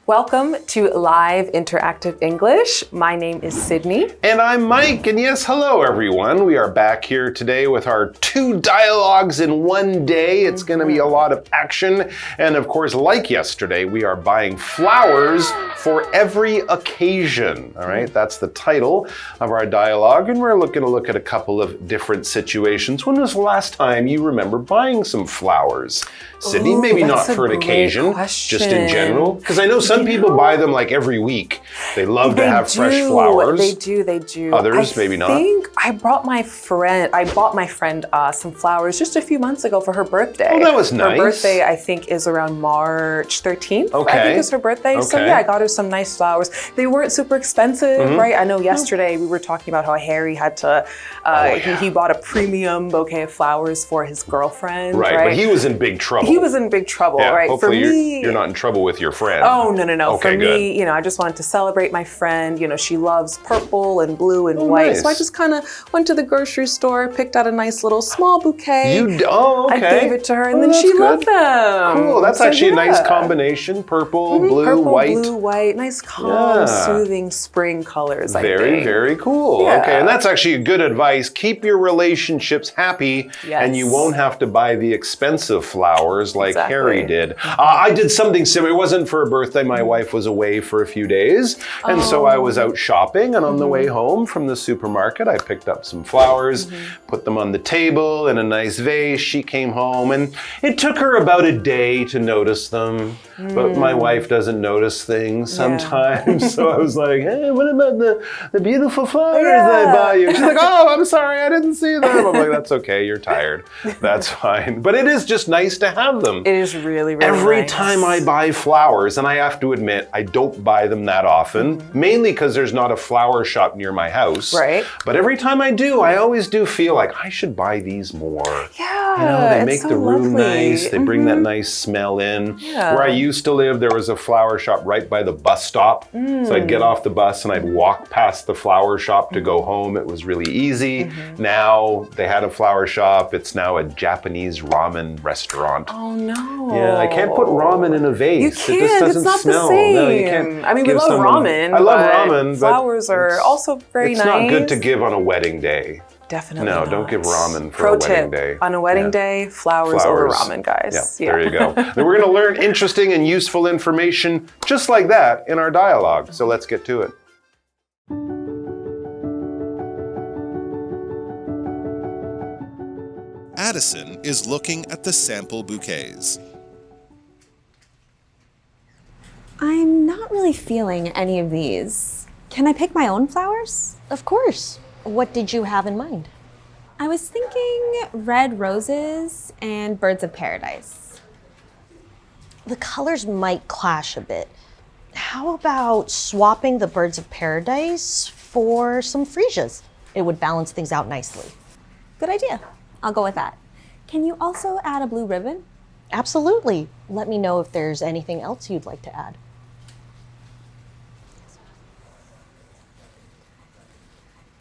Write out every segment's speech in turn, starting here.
Welcome to Live Interactive English. My name is Sydney. And I'm Mike. And yes, hello everyone. We are back here today with our 2 dialogues in one day. It's going to be a lot of action. And of course, like yesterday, we are buying flowers for every occasion. All right, that's the title of our dialogue. And we're going to look at a couple of different situations. When was the last time you remember buying some flowers? Sydney, maybe not for an occasion, just in general. Because I know some people buy them like every week. They love to have fresh flowers. They do. Others, maybe not. I think I bought my friend some flowers just a few months ago for her birthday. Oh, that was nice. Her birthday, I think, is around March 13th. Okay. I think is her birthday. So yeah, I got her some nice flowers. They weren't super expensive, right? I know yesterday we were talking about how Harry had to, he bought a premium bouquet of flowers for his girlfriend. Right, but he was in big trouble. He was in big trouble, right? Hopefully you're not in trouble with your friend. Oh, no. Okay, For me, I just wanted to celebrate my friend. She loves purple and blue and white. Nice. So I just kind of went to the grocery store, picked out a nice little small bouquet. Okay. I gave it to her, and then she loved them. Cool. That's actually a nice combination. Purple, blue, white. Nice, calm, soothing spring colors, I think. Very cool. Yeah. Okay, and that's actually a good advice. Keep your relationships happy, and you won't have to buy the expensive flowers like Harry did. I did something similar. It wasn't for a birthday. My wife was away for a few days, and so I was out shopping, and on the way home from the supermarket, I picked up some flowers, put them on the table in a nice vase. She came home, and it took her about a day to notice them, but my wife doesn't notice things sometimes, so I was like, hey, what about the beautiful flowers I buy you? She's like, oh, I'm sorry, I didn't see them. I'm like, that's okay, you're tired. That's fine. But it is just nice to have them. It is really Every nice. time I buy flowers, and I have to admit, I don't buy them that often, mainly because there's not a flower shop near my house. Right. But every time I do, I always do feel like I should buy these more. Yeah, they make the room nice. They bring that nice smell in. Yeah. Where I used to live, there was a flower shop right by the bus stop. So I'd get off the bus and I'd walk past the flower shop to go home. It was really easy. Now they had a flower shop. It's now a Japanese ramen restaurant. Oh no. Yeah, I can't put ramen in a vase. You can't. It just doesn't it's not smell. the same. No, you can't. I mean, we love ramen. I love ramen, but flowers are also very nice. It's not good to give on a wedding day. Definitely No, not. don't give ramen for Pro a wedding tip, day. on a wedding day, flowers over ramen, guys. Yeah, there you go. Then we're going to learn interesting and useful information just like that in our dialogue. So let's get to it. Addison is looking at the sample bouquets. I'm not really feeling any of these. Can I pick my own flowers? Of course. What did you have in mind? I was thinking red roses and birds of paradise. The colors might clash a bit. How about swapping the birds of paradise for some freesias? It would balance things out nicely. Good idea. I'll go with that. Can you also add a blue ribbon? Absolutely. Let me know if there's anything else you'd like to add.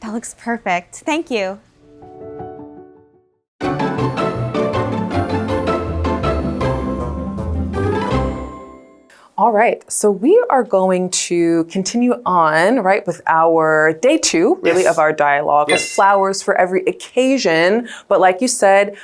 That looks perfect. Thank you. All right, so we are going to continue on, right, with our day 2, really, of our dialogue of flowers for every occasion. But like you said,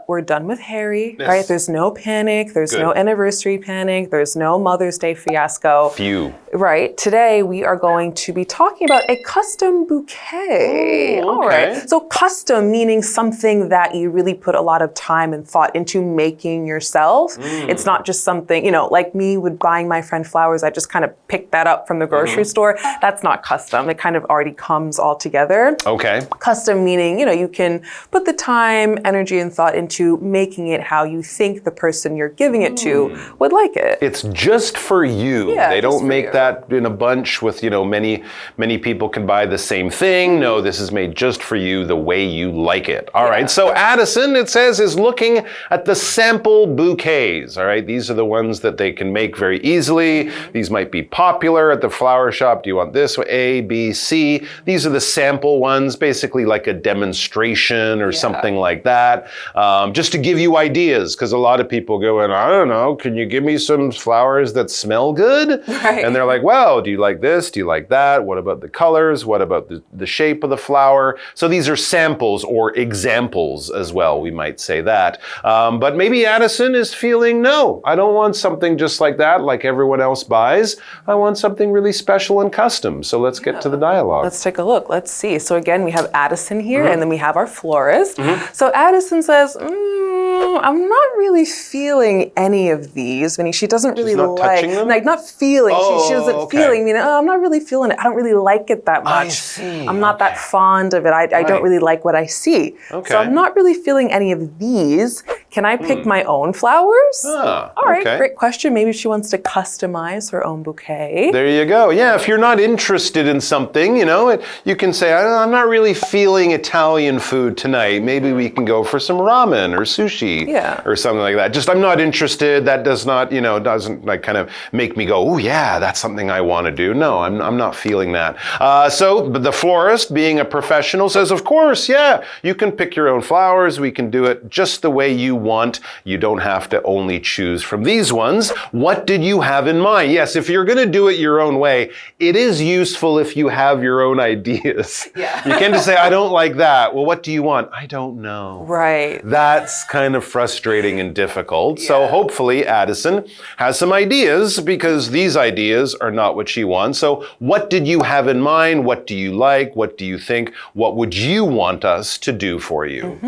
we're done with Harry, right? There's no panic. There's no anniversary panic. There's no Mother's Day fiasco. Phew. Right. Today, we are going to be talking about a custom bouquet. Ooh, All right. So custom meaning something that you really put a lot of time and thought into making yourself. It's not just something, like me with buying my friend flowers, I just kind of picked that up from the grocery store. That's not custom. It kind of already comes all together. Okay. Custom meaning, you can put the time, energy, and thought into making it how you think the person you're giving it to would like it. It's just for you. Yeah, they don't make that in a bunch with, many people can buy the same thing. No, this is made just for you the way you like it. All right. So Addison, it says, is looking at the sample bouquets. All right. These are the ones that they can make very easily. These might be popular at the flower shop. Do you want this one? A, B, C. These are the sample ones, basically like a demonstration or something like that. just to give you ideas, because a lot of people go in, I don't know, can you give me some flowers that smell good? Right. And they're like, well, do you like this? Do you like that? What about the colors? What about the shape of the flower? So these are samples or examples as well, we might say that. But maybe Addison is feeling, no, I don't want something just like that, like everyone else buys. I want something really special and custom. So let's get to the dialogue. Let's take a look. Let's see. So again, we have Addison here, and then we have our florist. So Addison says, I'm not really feeling any of these. Meaning she doesn't really touching them? Like not feeling. Oh, she doesn't okay. feeling. Meaning, I'm not really feeling it. I don't really like it that much. I see. I'm not that fond of it. I don't really like what I see. Okay. So I'm not really feeling any of these. Can I pick my own flowers? All right, okay. great question. Maybe she wants to customize her own bouquet. There you go. Yeah, if you're not interested in something, you can say, I'm not really feeling Italian food tonight. Maybe we can go for some ramen or sushi or something like that. Just I'm not interested. That does not, doesn't like kind of make me go, oh yeah, that's something I want to do. No, I'm not feeling that. So the florist, being a professional, says, of course, yeah, you can pick your own flowers. We can do it just the way you want. You don't have to only choose from these ones. What did you have in mind? Yes, if you're going to do it your own way, it is useful if you have your own ideas. Yeah. You can't just say, I don't like that. Well, what do you want? I don't know. Right. That's kind of frustrating and difficult. Yeah. So hopefully Addison has some ideas, because these ideas are not what she wants. So what did you have in mind? What do you like? What do you think? What would you want us to do for you?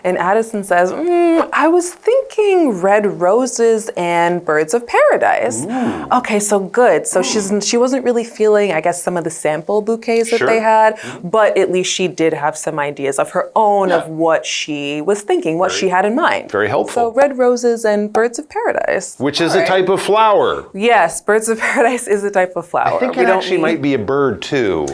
And Addison says, I was thinking red roses and birds of paradise. Okay, so good. So she wasn't really feeling, I guess, some of the sample bouquets that they had, but at least she did have some ideas of her own of what she was thinking, what she had in mind. Very helpful. So red roses and birds of paradise. Which is a type of flower. Yes, birds of paradise is a type of flower. I think it actually might be a bird too.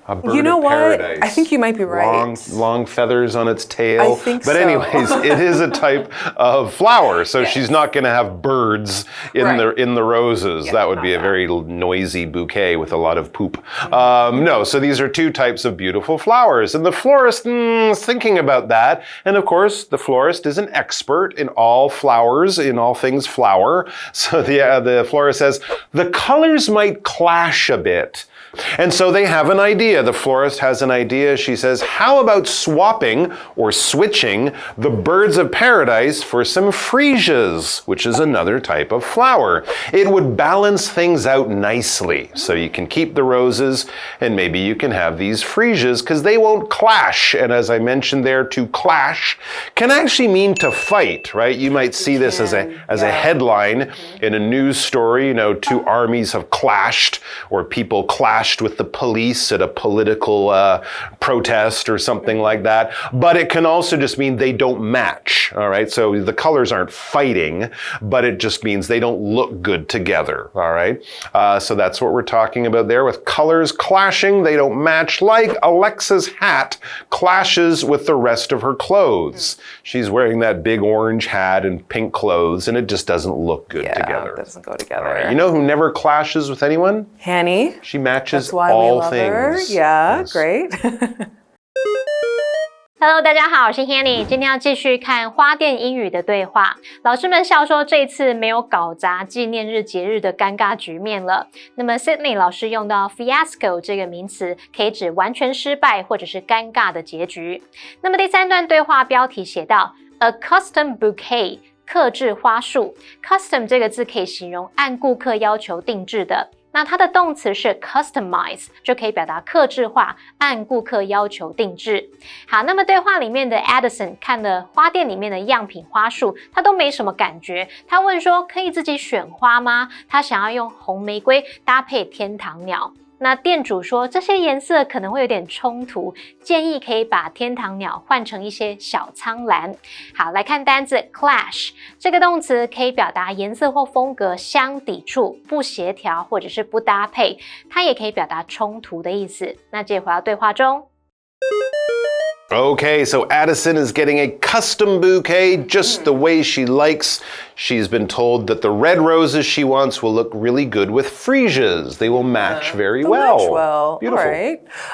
A bird you know of what? paradise. I think you might be right. Long feathers on its tail. I think but anyways, it is a type of flower, so she's not going to have birds in the roses. That would be a very noisy bouquet with a lot of poop. No, so these are two types of beautiful flowers, and the florist is thinking about that. And of course, the florist is an expert in all flowers, in all things flower. So the florist says the colors might clash a bit. And so they have an idea. The florist has an idea. She says, how about swapping or switching the birds of paradise for some freesias, which is another type of flower. It would balance things out nicely. So you can keep the roses and maybe you can have these freesias because they won't clash. And as I mentioned there, to clash can actually mean to fight, right? You might see this as a headline in a news story, two armies have clashed, or people clashed with the police at a political protest or something like that. But it can also just mean they don't match, all right? So the colors aren't fighting, but it just means they don't look good together, all right? So that's what we're talking about there with colors clashing. They don't match, like Alexa's hat clashes with the rest of her clothes. She's wearing that big orange hat and pink clothes, and it just doesn't look good together. It doesn't go together. All right. You know who never clashes with anyone? Hanny. She matches That's why all we love things. Her. Yeah, yes. great. Hello， 大家好，我是 Hanny， 今天要继续看花店英语的对话。老师们笑说这一次没有搞砸纪念日节日的尴尬局面了。那么 Sydney 老师用到 fiasco 这个名词，可以指完全失败或者是尴尬的结局。那么第三段对话标题写到 A custom bouquet， 客制花束。Custom 这个字可以形容按顾客要求定制的。那它的动词是 customize， 就可以表达客制化，按顾客要求定制。好，那么对话里面的 Addison 看了花店里面的样品花束，他都没什么感觉。他问说，可以自己选花吗？他想要用红玫瑰搭配天堂鸟。那店主说这些颜色可能会有点冲突，建议可以把天堂鸟换成一些小苍蓝。好，来看单字 clash， 这个动词可以表达颜色或风格相抵触、不协调或者是不搭配，它也可以表达冲突的意思。那接着回到对话中。Okay, so Addison is getting a custom bouquet just the way she likes. She's been told that the red roses she wants will look really good with freesias. They will match very well. Match well. Beautiful.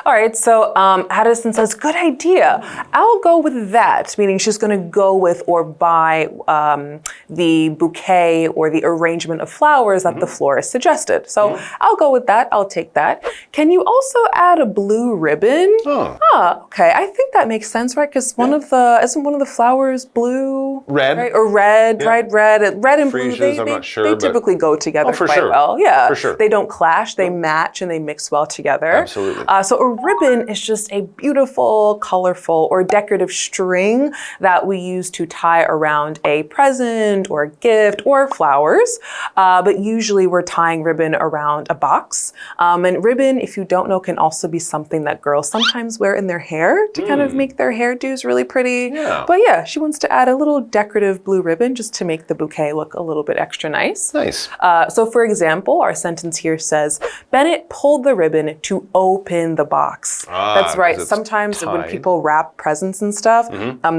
All right. So Addison says, good idea. I'll go with that, meaning she's going to go with or buy the bouquet or the arrangement of flowers that the florist suggested. So I'll go with that. I'll take that. Can you also add a blue ribbon? Okay. I think that makes sense, right? Because isn't one of the flowers blue? Red. Right? Or red, right? Red and blue, Freesias, I'm not sure, they typically go together for quite sure. well. Yeah, For sure. They don't clash, they match and they mix well together. Absolutely. So a ribbon is just a beautiful, colorful, or decorative string that we use to tie around a present or a gift or flowers. But usually we're tying ribbon around a box. And ribbon, if you don't know, can also be something that girls sometimes wear in their hair to kind of make their hairdos really pretty. Yeah. But yeah, she wants to add a little decorative blue ribbon just to make the bouquet look a little bit extra nice. Nice. So for example, our sentence here says, Bennett pulled the ribbon to open the box. That's right. Sometimes when people wrap presents and stuff,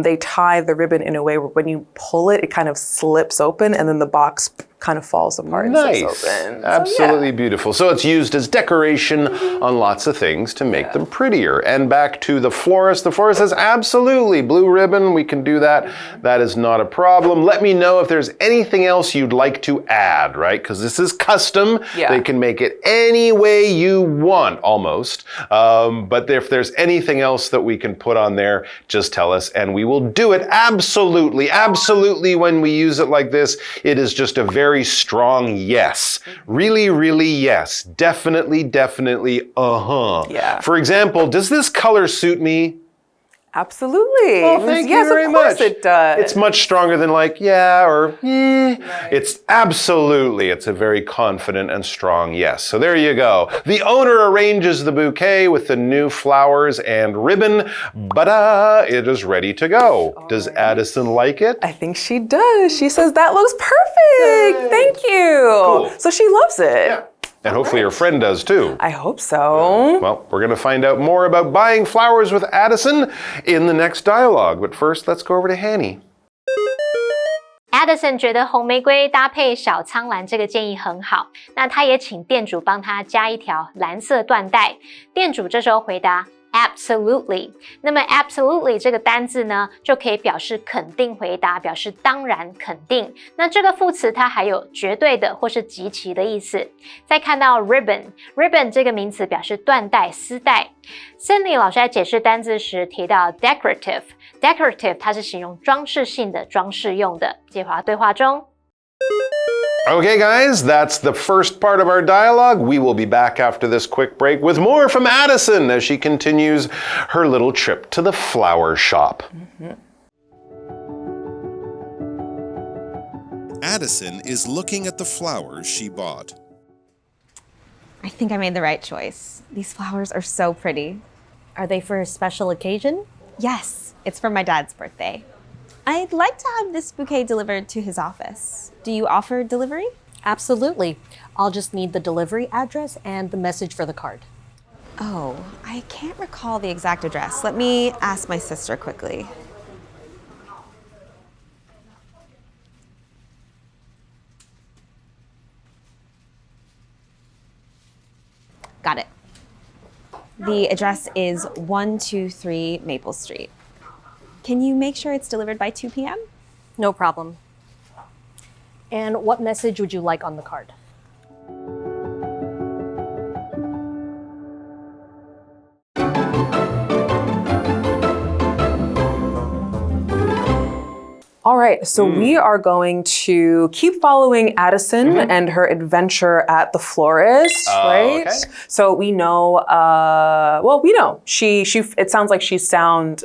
they tie the ribbon in a way where when you pull it, it kind of slips open and then the box kind of falls apart Nice. and slips open. Absolutely beautiful. So it's used as decoration on lots of things to make them prettier. And back to the florist. The florist says, absolutely, blue ribbon, we can do that. That is not a problem. Let me know if there's anything else you'd like to add, right? Because this is custom. They can make it any way you want, almost. But if there's anything else that we can put on there, just tell us and we will do it. Absolutely, absolutely. When we use it like this, it is just a very strong yes. Really, really yes. Definitely, definitely, Yeah. For example, does this color suit me? Absolutely. Oh, thank you very much. Yes, of course it does. It's much stronger than like, yeah, or It's absolutely, it's a very confident and strong yes. So there you go. The owner arranges the bouquet with the new flowers and ribbon. It is ready to go. Does Addison like it? I think she does. She says, that looks perfect. Thank you. Cool. So she loves it. Yeah. And hopefully your friend does too. I hope so. Well, we're going to find out more about buying flowers with Addison in the next dialogue. But first, let's go over to Hanny. Addison 觉得红玫瑰搭配小苍兰这个建议很好，那他也请店主帮他加一条蓝色缎带。店主这时候回答 Absolutely， 那么 absolutely 这个单字呢，就可以表示肯定回答，表示当然肯定。那这个副词它还有绝对的或是极其的意思。再看到 ribbon 这个名词表示缎带、丝带。Sydney 老师在解释单字时提到 decorative 它是形容装饰性的、装饰用的。接回到对话中。Okay, guys, that's the first part of our dialogue. We will be back after this quick break with more from Addison as she continues her little trip to the flower shop. Addison is looking at the flowers she bought. I think I made the right choice. These flowers are so pretty. Are they for a special occasion? Yes, it's for my dad's birthday. I'd like to have this bouquet delivered to his office. Do you offer delivery? Absolutely. I'll just need the delivery address and the message for the card. Oh, I can't recall the exact address. Let me ask my sister quickly. Got it. The address is 123 Maple Street. Can you make sure it's delivered by 2 p.m.? No problem. And what message would you like on the card? All right, so we are going to keep following Addison and her adventure at the florist, right? Okay. So we know, we know it sounds like she found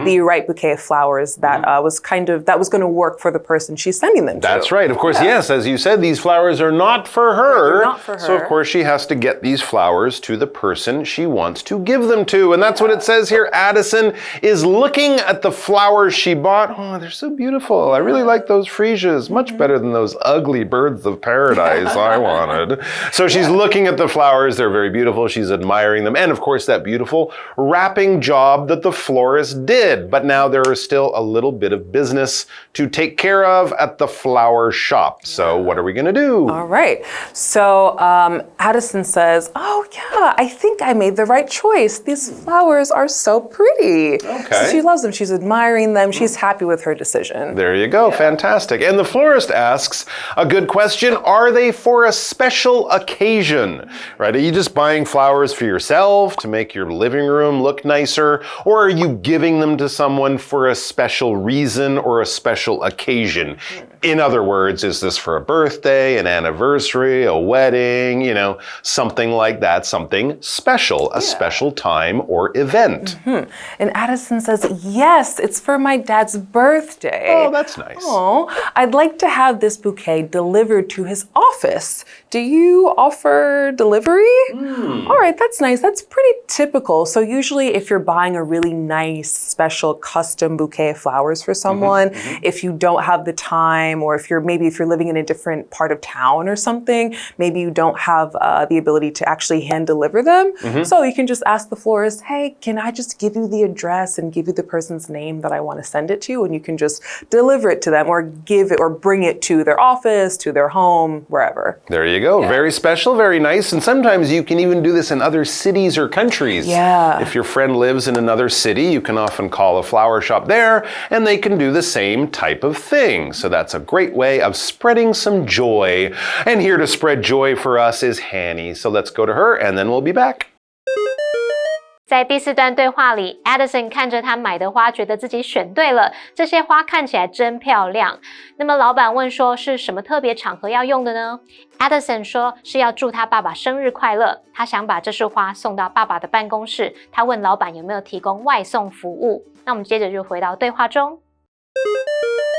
the right bouquet of flowers that was going to work for the person she's sending them to. That's right. Of course, yes, as you said, these flowers are not for her. They're not for her. So of course she has to get these flowers to the person she wants to give them to. And that's what it says here. Addison is looking at the flowers she bought. thought, oh, they're so beautiful. I really like those freesias, much better than those ugly birds of paradise I wanted. So she's looking at the flowers. They're very beautiful. She's admiring them. And of course, that beautiful wrapping job that the florist did. But now there is still a little bit of business to take care of at the flower shop. So what are we going to do? All right. So Addison says, oh, yeah, I think I made the right choice. These flowers are so pretty. Okay. So she loves them. She's admiring them. She's happy with her decision. There you go. Yeah. Fantastic. And the florist asks a good question. Are they for a special occasion? Right? Are you just buying flowers for yourself to make your living room look nicer? Or are you giving them to someone for a special reason or a special occasion? In other words, is this for a birthday, an anniversary, a wedding, you know, something like that, something special, a special time or event? And Addison says, yes, it's for my dad's birthday. Oh, that's nice. Oh, I'd like to have this bouquet delivered to his office. Do you offer delivery? All right, that's nice. That's pretty typical. So usually if you're buying a really nice, special, custom bouquet of flowers for someone, if you don't have the time, or if you're living in a different part of town or something, maybe you don't have the ability to actually hand deliver them. So you can just ask the florist, hey, can I just give you the address and give you the person's name that I want to send it to? And you can just deliver it to them or give it or bring it to their office, to their home, wherever. There you go. Yeah. Very special, very nice. And sometimes you can even do this in other cities or countries. Yeah. If your friend lives in another city, you can often call a flower shop there and they can do the same type of thing. So that's a great way of spreading some joy. And here to spread joy for us is Hanny. So let's go to her and then we'll be back. 在第4段对话里 ，Addison 看着他买的花，觉得自己选对了，这些花看起来真漂亮。那么老板问说是什么特别场合要用的呢 ？Addison 说是要祝他爸爸生日快乐，他想把这束花送到爸爸的办公室。他问老板有没有提供外送服务。那我们接着就回到对话中。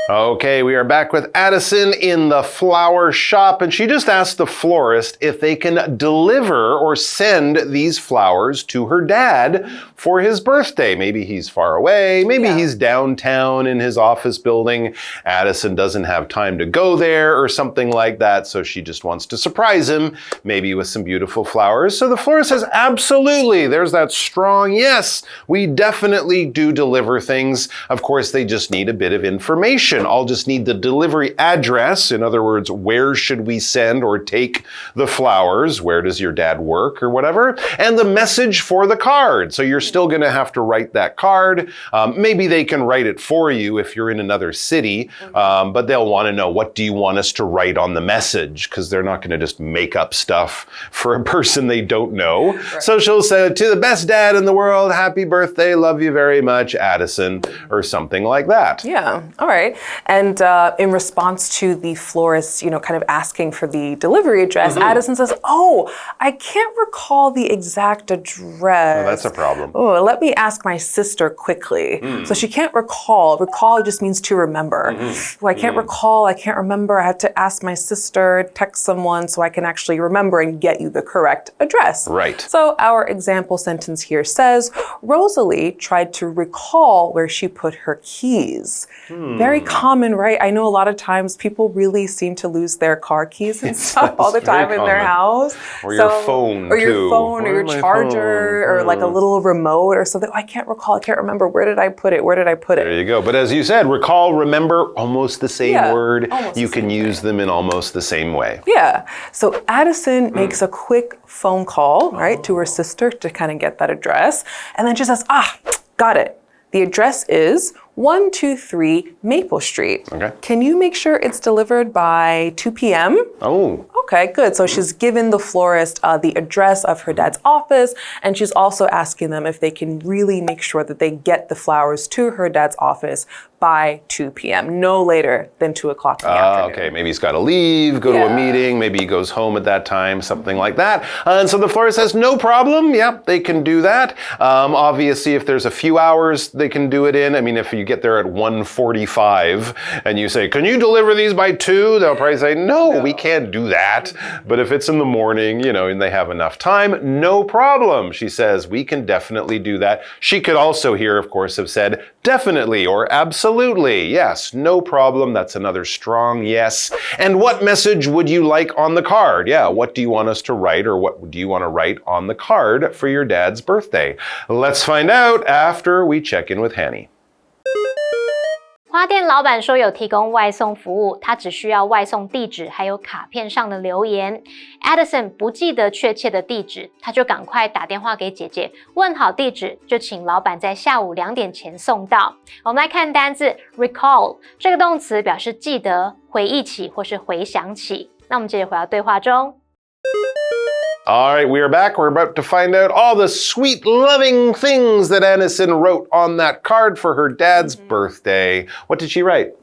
Okay, we are back with Addison in the flower shop, and she just asked the florist if they can deliver or send these flowers to her dad for his birthday. Maybe he's far away, maybe he's downtown in his office building. Addison doesn't have time to go there or something like that, so she just wants to surprise him, maybe with some beautiful flowers. So the florist says, absolutely, there's that strong yes, we definitely do deliver things. Of course, they just need a bit of information. I'll just need the delivery address. In other words, where should we send or take the flowers? Where does your dad work or whatever? And the message for the card. So you're still going to have to write that card. Maybe they can write it for you if you're in another city, but they'll want to know, what do you want us to write on the message? Because they're not going to just make up stuff for a person they don't know. Right. So she'll say, to the best dad in the world, happy birthday, love you very much, Addison, or something like that. Yeah, all right. And in response to the florist, kind of asking for the delivery address, Addison says, oh, I can't recall the exact address. Oh, that's a problem. Oh, let me ask my sister quickly. So she can't recall. Recall just means to remember. Well, I can't recall. I can't remember. I have to ask my sister, text someone so I can actually remember and get you the correct address. Right. So our example sentence here says, Rosalie tried to recall where she put her keys. Very common, right? I know a lot of times people really seem to lose their car keys and stuff all the time in their house. Or your phone, or your too. phone, or your charger, or like a little remote or something. Oh, I can't recall. I can't remember. Where did I put it? Where did I put it? There you go. But as you said, recall, remember, almost the same word. You can use them in almost the same way. Yeah. So Addison makes a quick phone call, right, to her sister to kind of get that address. And then she says, got it. The address is 123 Maple Street. Okay. Can you make sure it's delivered by 2 p.m.? Oh. Okay, good. So she's given the florist the address of her dad's office, and she's also asking them if they can really make sure that they get the flowers to her dad's office by 2 p.m., no later than 2 o'clock in the afternoon. Okay, maybe he's got to leave, go to a meeting, maybe he goes home at that time, something like that. And so the florist says, no problem. Yep, they can do that. Obviously, if there's a few hours they can do it in, I mean, if you get there at 1:45 and you say, can you deliver these by 2? They'll probably say, no, we can't do that. But if it's in the morning, and they have enough time, no problem. She says, we can definitely do that. She could also here, of course, have said definitely or absolutely. Yes, no problem. That's another strong yes. And what message would you like on the card? Yeah, what do you want us to write, or what do you want to write on the card for your dad's birthday? Let's find out after we check in with Hanny. 花店老板说有提供外送服务，他只需要外送地址还有卡片上的留言。Addison 不记得确切的地址，他就赶快打电话给姐姐，问好地址，就请老板在下午2点前送到。我们来看单字 recall， 这个动词表示记得、回忆起或是回想起。那我们接着回到对话中。All right, we are back. We're about to find out all the sweet, loving things that Addison wrote on that card for her dad's birthday. What did she write?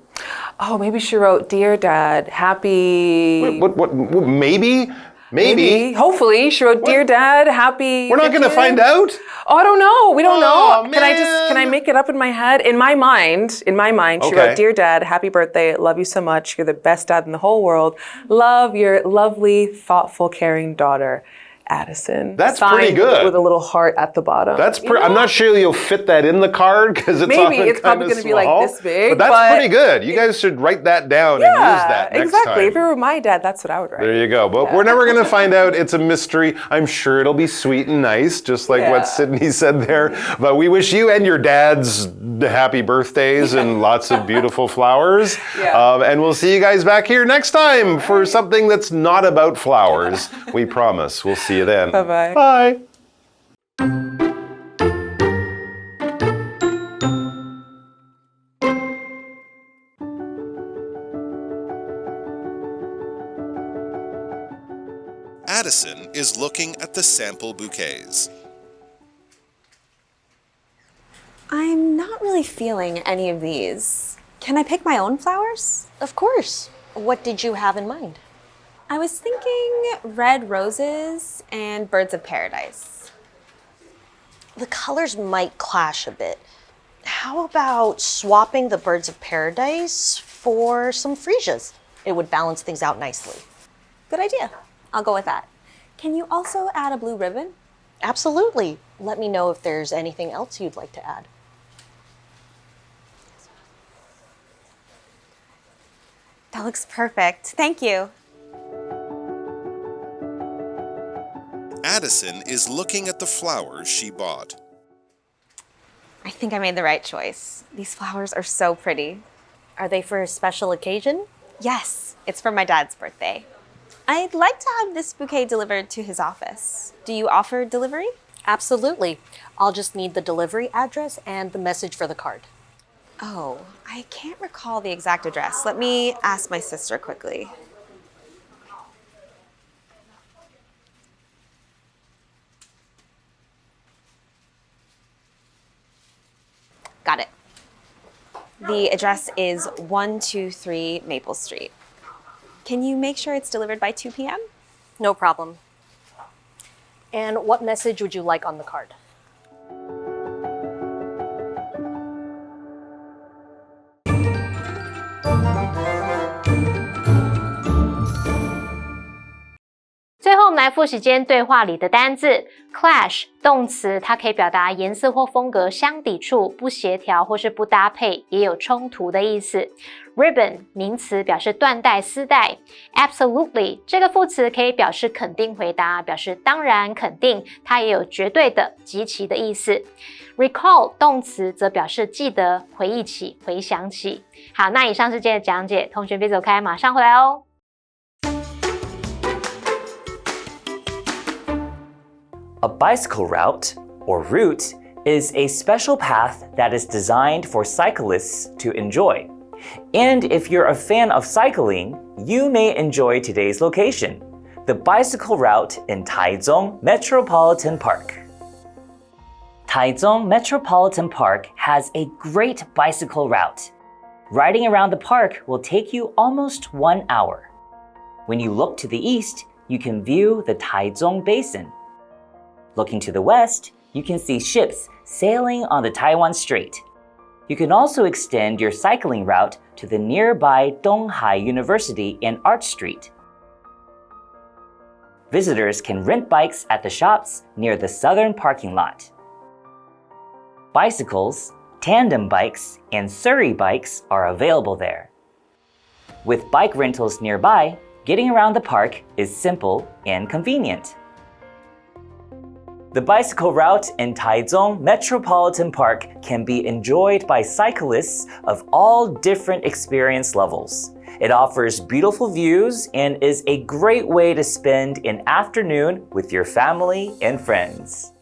Oh, maybe she wrote, Dear Dad, happy... What maybe? Maybe. Hopefully, she wrote, Dear Dad, happy... We're not going to find out? Oh, I don't know. We don't know. Man. Can I make it up in my head? In my mind, she wrote, Dear Dad, happy birthday. Love you so much. You're the best dad in the whole world. Love your lovely, thoughtful, caring daughter, Addison. That's pretty good. With a little heart at the bottom. I'm not sure you'll fit that in the card because it's maybe it's probably going to be like this big. But that's pretty good. You guys should write that down and use that next exactly. time. If it were my dad, that's what I would write. There you go. But we're never going to find out. It's a mystery. I'm sure it'll be sweet and nice, just like what Sydney said there. But we wish you and your dads happy birthdays and lots of beautiful flowers. And we'll see you guys back here next time for something that's not about flowers. We promise. We'll see you then. Bye-bye. Bye. Addison is looking at the sample bouquets. I'm not really feeling any of these. Can I pick my own flowers? Of course. What did you have in mind? I was thinking red roses and birds of paradise. The colors might clash a bit. How about swapping the birds of paradise for some freesias? It would balance things out nicely. Good idea. I'll go with that. Can you also add a blue ribbon? Absolutely. Let me know if there's anything else you'd like to add. That looks perfect. Thank you. Addison is looking at the flowers she bought. I think I made the right choice. These flowers are so pretty. Are they for a special occasion? Yes, it's for my dad's birthday. I'd like to have this bouquet delivered to his office. Do you offer delivery? Absolutely. I'll just need the delivery address and the message for the card. Oh, I can't recall the exact address. Let me ask my sister quickly. Got it. The address is 123 Maple Street. Can you make sure it's delivered by 2 p.m.? No problem. And what message would you like on the card?最后我们来复习今天对话里的单字 clash 动词，它可以表达颜色或风格相抵触、不协调或是不搭配，也有冲突的意思。ribbon 名词表示缎带、丝带。absolutely 这个副词可以表示肯定回答，表示当然、肯定，它也有绝对的、极其的意思。recall 动词则表示记得、回忆起、回想起。好，那以上是今天的讲解，同学别走开，马上回来哦。A bicycle route, or route, is a special path that is designed for cyclists to enjoy. And if you're a fan of cycling, you may enjoy today's location, the bicycle route in Taichung Metropolitan Park. Taichung Metropolitan Park has a great bicycle route. Riding around the park will take you almost 1 hour. When you look to the east, you can view the Taichung Basin. Looking to the west, you can see ships sailing on the Taiwan Strait. You can also extend your cycling route to the nearby Donghai University in Arch Street. Visitors can rent bikes at the shops near the southern parking lot. Bicycles, tandem bikes, and Surrey bikes are available there. With bike rentals nearby, getting around the park is simple and convenient. The bicycle route in Taichung Metropolitan Park can be enjoyed by cyclists of all different experience levels. It offers beautiful views and is a great way to spend an afternoon with your family and friends.